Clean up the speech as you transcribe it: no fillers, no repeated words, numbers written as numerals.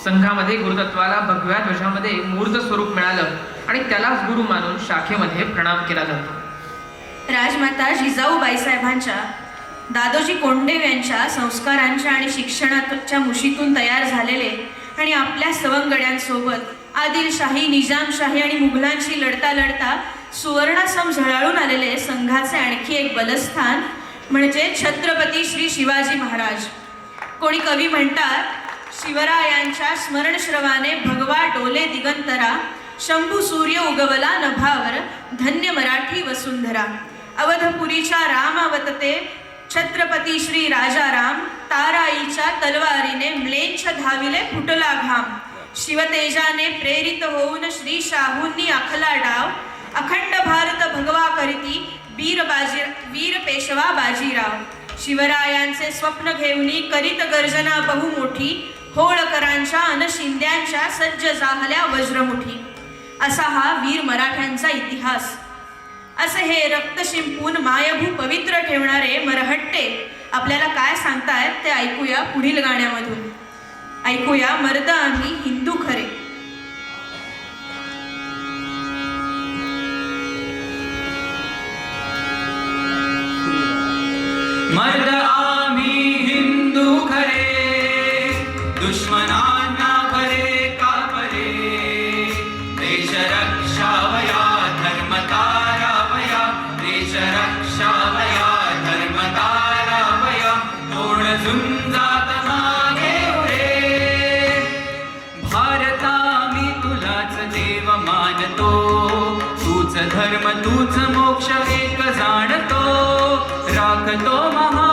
संघामध्ये गुरुतत्वाला भगव्या ध्वजामध्ये मूर्त स्वरूप मिळालं आणि त्यालाच गुरु मानून शाखेमध्ये प्रणाम केला जातो. राजमाता जिजाऊ बाईसाहेबांच्या दादोजी कोंडदेव यांच्या संस्कारांच्या आणि शिक्षणाच्या मुशीतून तयार झालेले आणि आपल्या सवंगड्यांसोबत आदिलशाही, निजामशाही आणि मुघलांशी लढता लढता सुवर्णासम झळाळून आलेले संघाचे आणखी एक बलस्थान म्हणजे छत्रपती श्री शिवाजी महाराज. कोणी कवी म्हणतात, शिवरायांच्या स्मरणश्रवाने भगवा डोले दिगंतरा, शंभू सूर्य उगवला नभावर, धन्य मराठी वसुंधरा. अवधपुरीच्या रामावतते छत्रपती श्री राजाराम, ताराईच्या तलवारीने म्लेच्छ धाविले फुटला घाम. शिवतेजाने प्रेरित होऊन श्री शाहूंनी आखला डाव, अखंड भारत भगवा करीती वीर पेशवा बाजीराव. शिवरायांचे स्वप्न घेऊनी करीत गर्जना बहुमोठी, होळकरांच्या अन शिंद्यांच्या सज्ज जाहल्या वज्रमुठी. असा हा वीर मराठ्यांचा इतिहास. असे हे रक्त शिंपून मायभू पवित्र ठेवणारे मरहट्टे आपल्याला काय सांगतायत ते ऐकूया पुढील गाण्यामधून. ऐकूया मर्द आम्ही हिंदू खरे. मर्द आम्ही हिंदू खरे, दुश्मनांना बरे का बरे. देश रक्षावया धर्म तारावया, देश रक्षावया धर्म तारावया. कोण झुंजात मागे उरे, भारता मी तुलाच देव मानतो. तूच धर्म तूच मोक्ष एक जाणतो, राखतो महा